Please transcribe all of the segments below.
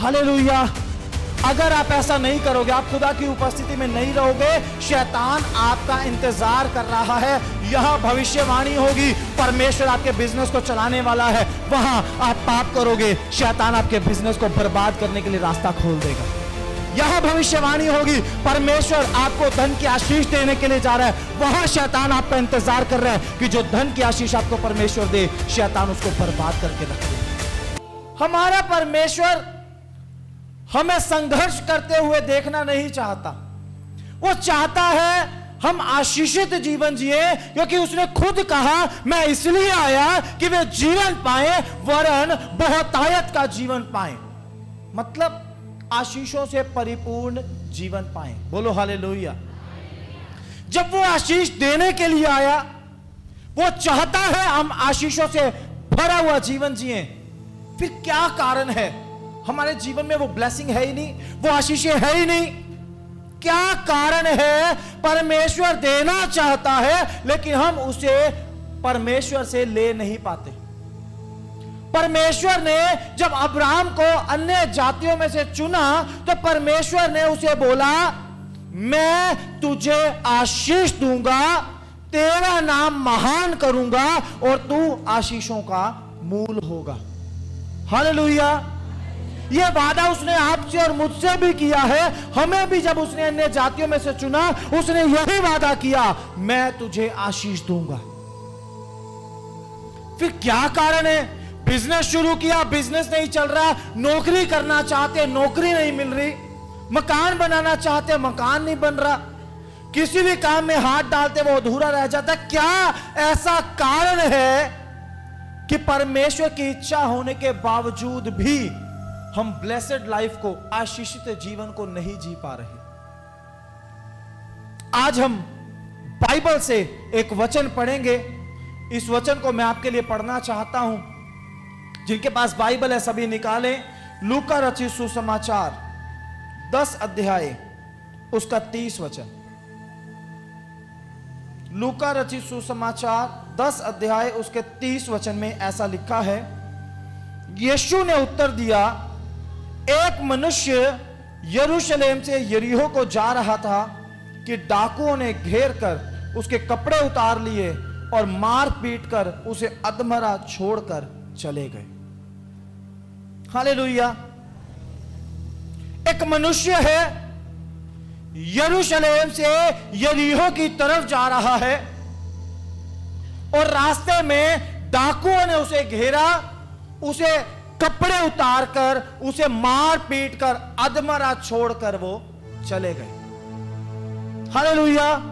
Hallelujah. अगर आप ऐसा नहीं करोगे, आप खुदा की उपस्थिति में नहीं रहोगे, शैतान आपका इंतजार कर रहा है। यह भविष्यवाणी होगी, परमेश्वर आपके बिजनेस को चलाने वाला है, वहां आप पाप करोगे, शैतान आपके बिजनेस को बर्बाद करने के लिए रास्ता खोल देगा। यह भविष्यवाणी होगी, परमेश्वर आपको धन की आशीष देने के लिए जा रहा है, वहां शैतान आपका इंतजार कर रहा है कि जो धन की आशीष आपको परमेश्वर दे, शैतान उसको बर्बाद करके रख दे। हमारा परमेश्वर हमें संघर्ष करते हुए देखना नहीं चाहता। वो चाहता है हम आशीषित जीवन जिए, क्योंकि उसने खुद कहा, मैं इसलिए आया कि वे जीवन पाए, वरन बहुतायत का जीवन पाए। मतलब आशीषों से परिपूर्ण जीवन पाए। बोलो हालेलुया। जब वो आशीष देने के लिए आया, वो चाहता है हम आशीषों से भरा हुआ जीवन जिए। फिर क्या कारण है? हमारे जीवन में वो ब्लेसिंग है ही नहीं, वो आशीषें है ही नहीं। क्या कारण है? परमेश्वर देना चाहता है, लेकिन हम उसे परमेश्वर से ले नहीं पाते। परमेश्वर ने जब अब्राहम को अन्य जातियों में से चुना, तो परमेश्वर ने उसे बोला, मैं तुझे आशीष दूंगा, तेरा नाम महान करूंगा और तू आशीषों का मूल होगा। हालेलुया। यह वादा उसने आपसे और मुझसे भी किया है। हमें भी जब उसने अन्य जातियों में से चुना, उसने यही वादा किया, मैं तुझे आशीष दूंगा। फिर क्या कारण है? बिजनेस शुरू किया, बिजनेस नहीं चल रहा, नौकरी करना चाहते, नौकरी नहीं मिल रही, मकान बनाना चाहते, मकान नहीं बन रहा, किसी भी काम में हाथ डालते वो अधूरा रह जाता। क्या ऐसा कारण है कि परमेश्वर की इच्छा होने के बावजूद भी हम ब्लेसेड लाइफ को, आशीषित जीवन को नहीं जी पा रहे? आज हम बाइबल से एक वचन पढ़ेंगे। इस वचन को मैं आपके लिए पढ़ना चाहता हूं। जिनके पास बाइबल है सभी निकालें। लूका रचित सुसमाचार 10 अध्याय उसका 30 वचन। लूका रचित सुसमाचार 10 अध्याय उसके 30 वचन में ऐसा लिखा है, यीशु ने उत्तर दिया, एक मनुष्य यरूशलेम से यरीहो को जा रहा था कि डाकुओं ने घेर कर उसके कपड़े उतार लिए और मार पीट कर उसे अधमरा छोड़कर चले गए। हालेलुया। एक मनुष्य है, यरूशलेम से यरीहो की तरफ जा रहा है और रास्ते में डाकुओं ने उसे घेरा, उसे कपड़े उतार कर, उसे मार पीट कर अधमरा छोड़कर वो चले गए। हालेलुया।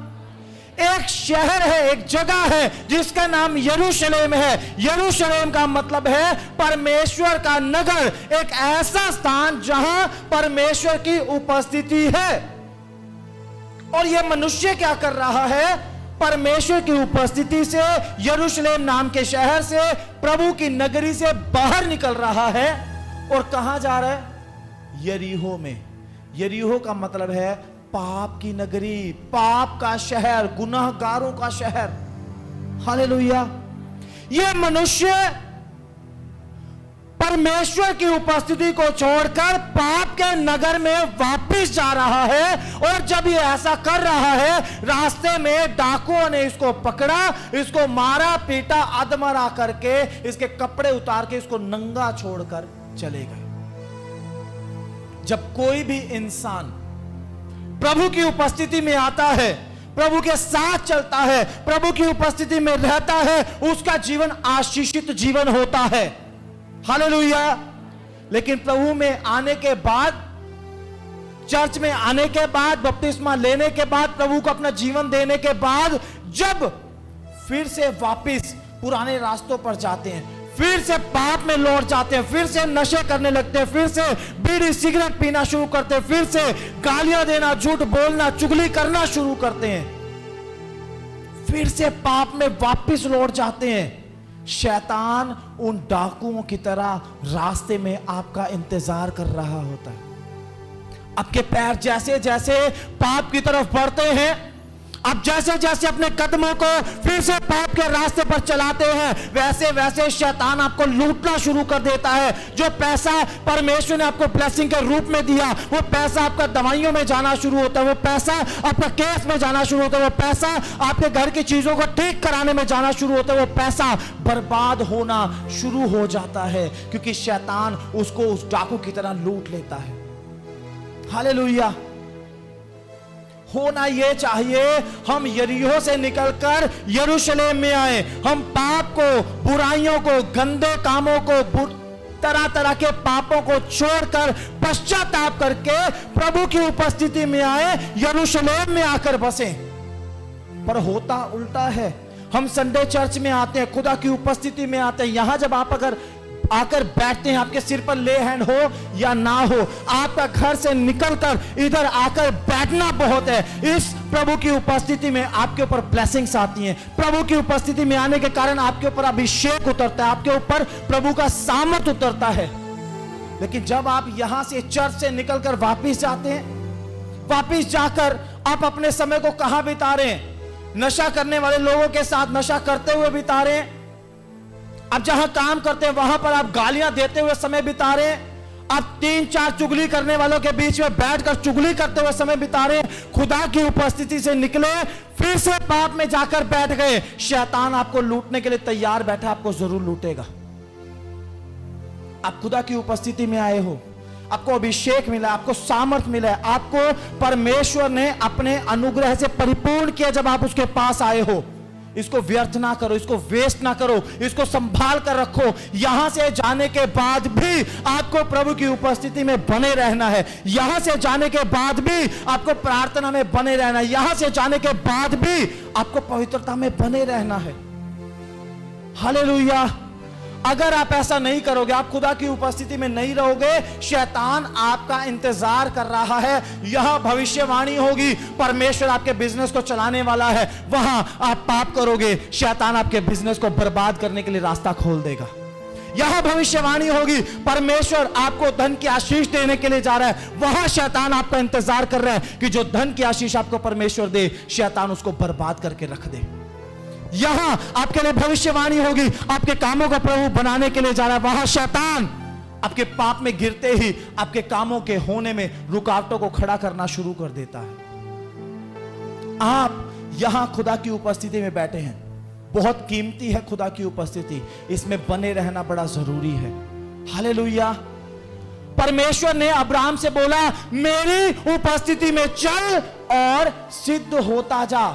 एक शहर है, एक जगह है जिसका नाम यरूशलेम है। यरूशलेम का मतलब है परमेश्वर का नगर, एक ऐसा स्थान जहां परमेश्वर की उपस्थिति है। और यह मनुष्य क्या कर रहा है? परमेश्वर की उपस्थिति से, यरूशलेम नाम के शहर से, प्रभु की नगरी से बाहर निकल रहा है। और कहां जा रहा है? यरीहो में। यरीहो का मतलब है पाप की नगरी, पाप का शहर, गुनाहगारों का शहर। हालेलुया। यह मनुष्य परमेश्वर की उपस्थिति को छोड़कर पाप के नगर में वापस जा रहा है। और जब ये ऐसा कर रहा है, रास्ते में डाकुओं ने इसको पकड़ा, इसको मारा पीटा, अधमरा करके, इसके कपड़े उतार के इसको नंगा छोड़कर चले गए। जब कोई भी इंसान प्रभु की उपस्थिति में आता है, प्रभु के साथ चलता है, प्रभु की उपस्थिति में रहता है, उसका जीवन आशीषित जीवन होता है। हालेलुया। लेकिन प्रभु में आने के बाद, चर्च में आने के बाद, बपतिस्मा लेने के बाद, प्रभु को अपना जीवन देने के बाद, जब फिर से वापस पुराने रास्तों पर जाते हैं, फिर से पाप में लौट जाते हैं, फिर से नशे करने लगते हैं, फिर से बीड़ी सिगरेट पीना शुरू करते हैं, फिर से गालियां देना, झूठ बोलना, चुगली करना शुरू करते हैं, फिर से पाप में वापस लौट जाते हैं। शैतान उन डाकुओं की तरह रास्ते में आपका इंतजार कर रहा होता है। आपके पैर जैसे जैसे पाप की तरफ बढ़ते हैं, अब जैसे जैसे अपने कदमों को फिर से पाप के रास्ते पर चलाते हैं, वैसे वैसे शैतान आपको लूटना शुरू कर देता है। जो पैसा परमेश्वर ने आपको ब्लेसिंग के रूप में दिया, वो पैसा आपका दवाइयों में जाना शुरू होता है, वो पैसा आपका केस में जाना शुरू होता है, वो पैसा आपके घर की चीजों को ठीक कराने में जाना शुरू होता है, वो पैसा बर्बाद होना शुरू हो जाता है, क्योंकि शैतान उसको उस डाकू की तरह लूट लेता है। हालेलुया। होना यह चाहिए, हम यरीहो से निकलकर यरूशलेम में आए, हम पाप को, बुराइयों को, गंदे कामों को, तरह तरह के पापों को छोड़कर पश्चाताप करके प्रभु की उपस्थिति में आए, यरूशलेम में आकर बसे। पर होता उल्टा है। हम संडे चर्च में आते हैं, खुदा की उपस्थिति में आते हैं, यहां जब आप अगर आकर बैठते हैं, आपके सिर पर ले हैंड हो या ना हो, आपका घर से निकलकर इधर आकर बैठना बहुत है। इस प्रभु की उपस्थिति में आपके ऊपर ब्लेसिंग्स आती हैं। प्रभु की उपस्थिति में आने के कारण आपके ऊपर अभिषेक उतरता है, आपके ऊपर प्रभु का सामर्थ उतरता है। लेकिन जब आप यहां से चर्च से निकलकर वापिस जाते हैं, वापिस जाकर आप अपने समय को कहां बिता रहे हैं? नशा करने वाले लोगों के साथ नशा करते हुए बिता रहे हैं। आप जहां काम करते हैं वहां पर आप गालियां देते हुए समय बिता रहे हैं। आप 3-4 चुगली करने वालों के बीच में बैठकर चुगली करते हुए समय बिता रहे हैं। खुदा की उपस्थिति से निकले, फिर से पाप में जाकर बैठ गए। शैतान आपको लूटने के लिए तैयार बैठा, आपको जरूर लूटेगा। आप खुदा की उपस्थिति में आए हो, आपको अभिषेक मिला, आपको सामर्थ मिला है, आपको परमेश्वर ने अपने अनुग्रह से परिपूर्ण किया। जब आप उसके पास आए हो, इसको व्यर्थ ना करो, इसको वेस्ट ना करो, इसको संभाल कर रखो। यहां से जाने के बाद भी आपको प्रभु की उपस्थिति में बने रहना है। यहां से जाने के बाद भी आपको प्रार्थना में बने रहना है। यहां से जाने के बाद भी आपको पवित्रता में बने रहना है। हालेलुया। अगर आप ऐसा नहीं करोगे, आप खुदा की उपस्थिति में नहीं रहोगे, शैतान आपका इंतजार कर रहा है। यह भविष्यवाणी होगी, परमेश्वर आपके बिजनेस को चलाने वाला है, वहां आप पाप करोगे, शैतान आपके बिजनेस को बर्बाद करने के लिए रास्ता खोल देगा। यह भविष्यवाणी होगी, परमेश्वर आपको धन की आशीष देने के लिए जा रहा है, वहां शैतान आपका इंतजार कर रहा है कि जो धन की आशीष आपको परमेश्वर दे, शैतान उसको बर्बाद करके रख दे। यहां आपके लिए भविष्यवाणी होगी, आपके कामों को प्रभु बनाने के लिए जा रहा है, वहां शैतान आपके पाप में गिरते ही आपके कामों के होने में रुकावटों को खड़ा करना शुरू कर देता है। आप यहां खुदा की उपस्थिति में बैठे हैं, बहुत कीमती है खुदा की उपस्थिति, इसमें बने रहना बड़ा जरूरी है। हालेलुया। परमेश्वर ने अब्राहम से बोला, मेरी उपस्थिति में चल और सिद्ध होता जा।